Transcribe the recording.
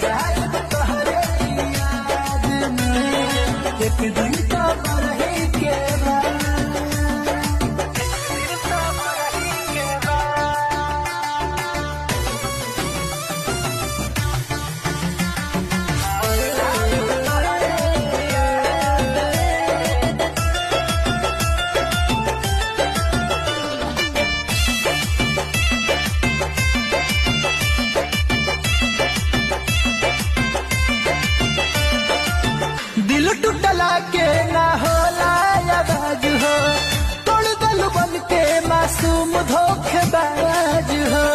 जाए तोहरे याद में एक दिन तो मरही के बाद दिल टूटला के ना होला आवाज हो तोड़ दल बन के मासूम धोखेबाज हो